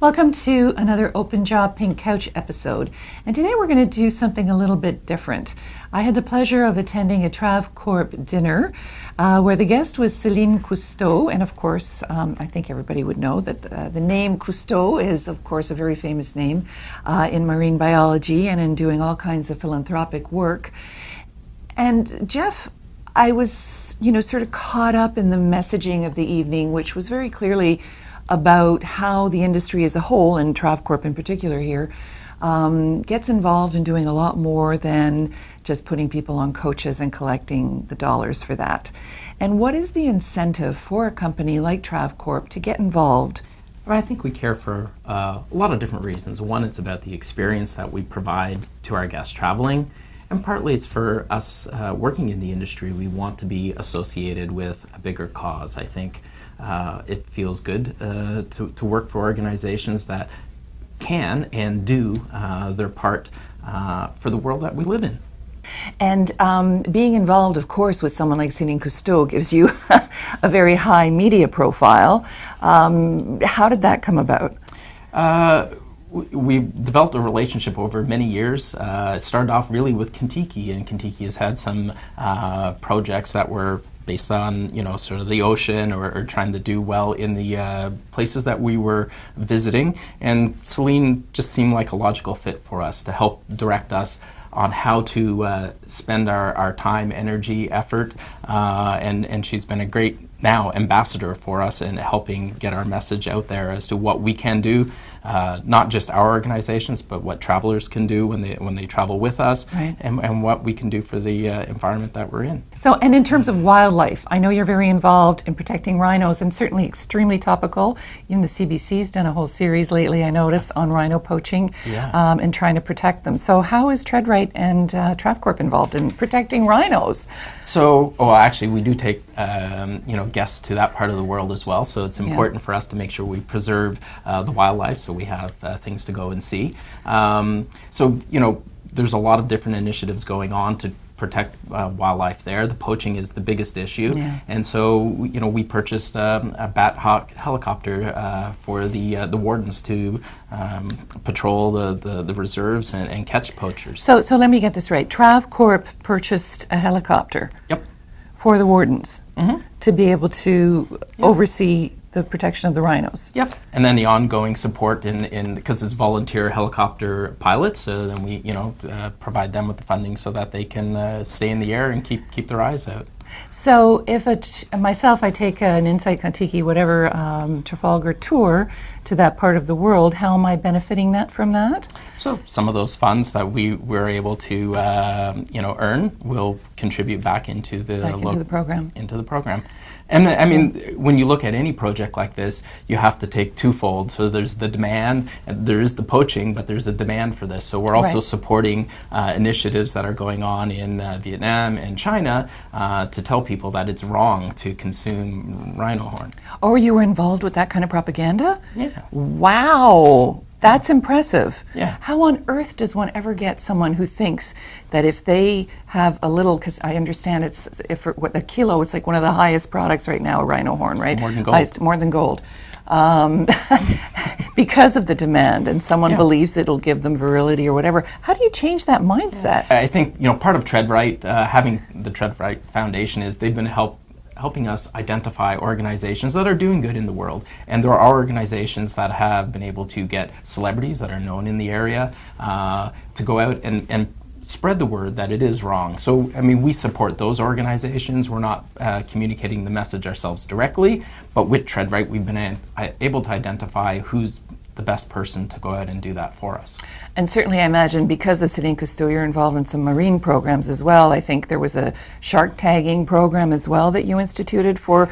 Welcome to another Open Job Pink Couch episode, and today we're going to do something a little bit different. I had the pleasure of attending a TravCorp dinner where the guest was Céline Cousteau, and of course I think everybody would know that the name Cousteau is of course a very famous name in marine biology and in doing all kinds of philanthropic work. And Jeff, I was sort of caught up in the messaging of the evening, which was very clearly about how the industry as a whole, and TravCorp in particular here, gets involved in doing a lot more than just putting people on coaches and collecting the dollars for that. And what is the incentive for a company like TravCorp to get involved? Well, I think we care for a lot of different reasons. One, it's about the experience that we provide to our guests traveling, and partly it's for us working in the industry. We want to be associated with a bigger cause. I think it feels good to work for organizations that can and do their part for the world that we live in. And being involved, of course, with someone like Céline Cousteau gives you a very high media profile. How did that come about? We developed a relationship over many years. It started off really with Kentucky, and Kentucky has had some projects that were based on, sort of the ocean or trying to do well in the places that we were visiting. And Céline just seemed like a logical fit for us to help direct us on how to spend our time, energy, effort, and she's been a great now ambassador for us in helping get our message out there as to what we can do, not just our organizations, but what travelers can do when they travel with us, right, and what we can do for the environment that we're in. So, and in terms of wildlife, I know you're very involved in protecting rhinos, and certainly extremely topical. The CBC's done a whole series lately, I noticed, on rhino poaching, yeah, and trying to protect them. So how is TreadRight and TravCorp involved in protecting rhinos? So, actually, we do take guests to that part of the world as well. So it's important for us to make sure we preserve the wildlife, so we have things to go and see. There's a lot of different initiatives going on to protect wildlife there. The poaching is the biggest issue, and so we purchased a Bat Hawk helicopter for the wardens to patrol the reserves and catch poachers. So let me get this right. TravCorp purchased a helicopter. Yep. For the wardens, to be able to Yep. oversee the protection of the rhinos. Yep. And then the ongoing support in because it's volunteer helicopter pilots, so then we provide them with the funding so that they can stay in the air and keep their eyes out. So if I take an Insight Kentucky, whatever, Trafalgar tour to that part of the world, how am I benefiting from that? So some of those funds that we were able to earn will contribute back into the program. And I mean, when you look at any project like this, you have to take twofold. So there's the demand, and there is the poaching, but there's a demand for this. So we're also supporting initiatives that are going on in Vietnam and China to tell people that it's wrong to consume rhino horn. Oh, you were involved with that kind of propaganda? Yeah. Wow. That's impressive. Yeah. How on earth does one ever get someone who thinks that if they have a little, because I understand a kilo, it's like one of the highest products right now, rhino horn, right? More than gold. More than gold. Because of the demand, and someone believes it'll give them virility or whatever. How do you change that mindset? I think part of TreadRight, having the TreadRight Foundation, is they've been helping us identify organizations that are doing good in the world. And there are organizations that have been able to get celebrities that are known in the area to go out and spread the word that it is wrong. So, I mean, we support those organizations. We're not communicating the message ourselves directly, but with TreadRight, we've been able to identify who's the best person to go out and do that for us. And certainly I imagine because of Céline Cousteau, you're involved in some marine programs as well. I think there was a shark tagging program as well that you instituted for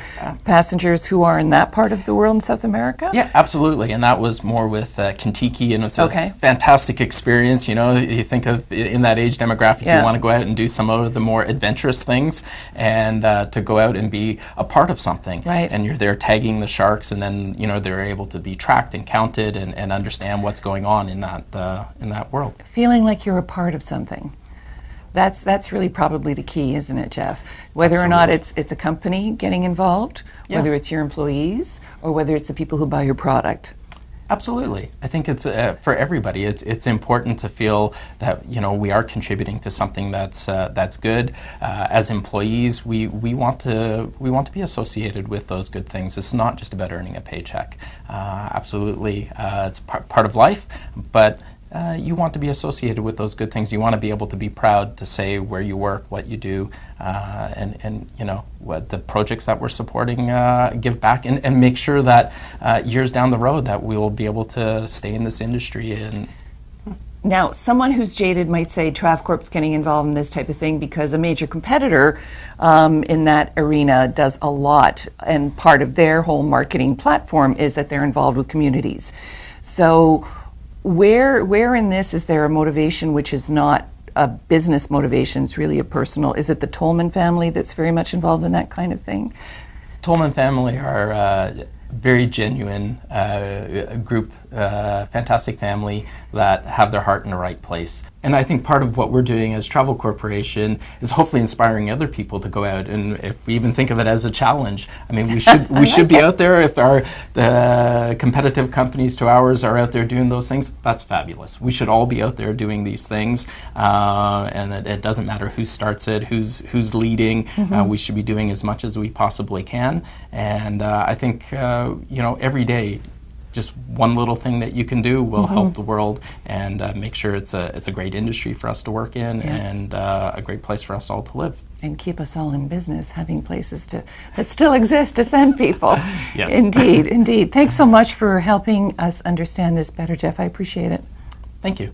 passengers who are in that part of the world in South America? Yeah, absolutely. And that was more with Kentucky, and it's a fantastic experience. You think of in that age demographic, you want to go out and do some of the more adventurous things, and to go out and be a part of something. Right. And you're there tagging the sharks, and then they're able to be tracked and counted and understand what's going on in that world. Feeling like you're a part of something. That's really probably the key, isn't it, Jeff? Whether or not it's a company getting involved, whether it's your employees, or whether it's the people who buy your product. Absolutely. I think it's for everybody. It's important to feel that we are contributing to something that's good. As employees, we want to be associated with those good things. It's not just about earning a paycheck. Absolutely, it's part of life, but you want to be associated with those good things. You want to be able to be proud to say where you work, what you do, and what the projects that we're supporting give back, and make sure that years down the road that we will be able to stay in this industry. And now, someone who's jaded might say Travcorp's getting involved in this type of thing because a major competitor in that arena does a lot, and part of their whole marketing platform is that they're involved with communities. So where in this is there a motivation which is not a business motivation, it's really a personal? Is it the Tolman family that's very much involved in that kind of thing? Tolman family are very genuine group, fantastic family that have their heart in the right place. And I think part of what we're doing as Travel Corporation is hopefully inspiring other people to go out, and if we even think of it as a challenge, I mean, we should be out there. If the competitive companies to ours are out there doing those things, that's fabulous. We should all be out there doing these things, and it doesn't matter who starts it, who's leading. We should be doing as much as we possibly can, and I think every day, just one little thing that you can do will help the world, and make sure it's a great industry for us to work in, and a great place for us all to live. And keep us all in business, having places that still exist to send people. Yes. Indeed, indeed. Thanks so much for helping us understand this better, Jeff. I appreciate it. Thank you.